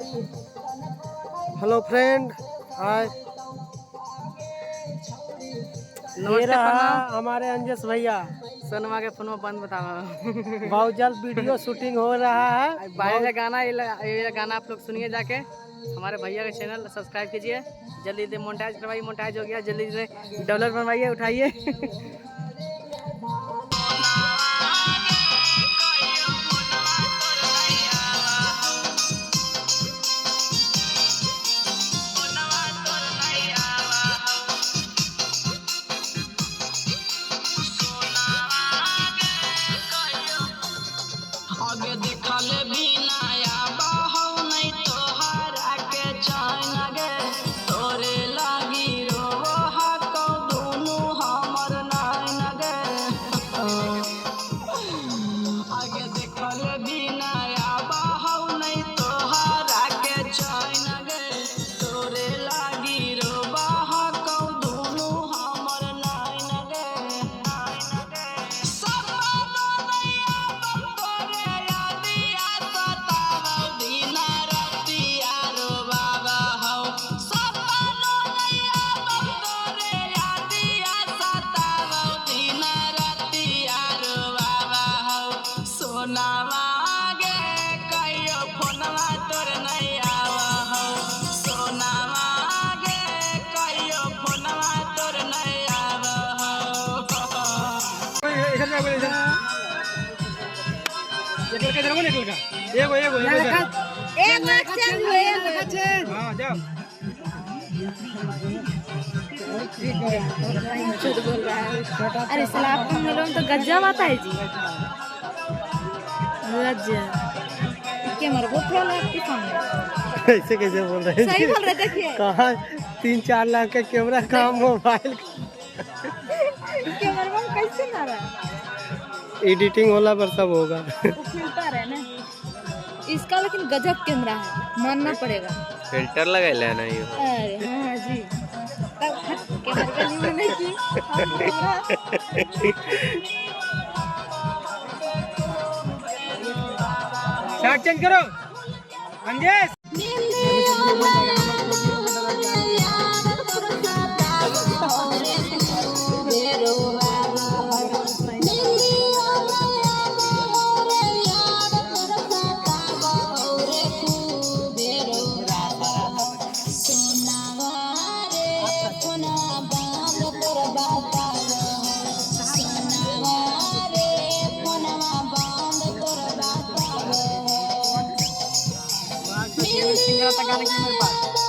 Hello friend, हाय। ये रहा हमारे अंजस भैया। सोनमा के फोन में बंद बताओ। बहुत जल्द वीडियो शूटिंग हो रहा है। बाहर गाना ये गाना आप लोग सुनिए जाके। हमारे भैया का चैनल सब्सक्राइब कीजिए। जल्दी से मोनेटाइज करवाइए। मोनेटाइज हो गया, जल्दी से डॉलर बनवाइए, उठाइए। आगे देखले बिनाया बहौ नहीं तोहरा के चैन गे तोरे लागी रोवो हको दुनु हमर नैन गे। आगे देखले बिनाया बहौ नहीं तोहरा के चैन गे तोरे लागी रोवो हको दुनु हमर नैन गे। अरे सलाब तो गज्जा आता है जी। गज्जा क्या मर वो आपके सामने ऐसे कैसे बोल रहे हैं? सही बोल रहे, देखिए कहाँ 3-4 लाख का कैमरा का मोबाइल कैमरा कैसे ना रहा है? एडिटिंग होला पर सब होगा। वो फिल्टर है ना इसका, लेकिन गजब कैमरा है, मानना पड़ेगा। फिल्टर लगा लेना ये। अरे हाँ जी, तब कैमरा का न्यू नहीं की शॉट चेंज करो अंजेश। सिंगर तक गाने की मेरे पास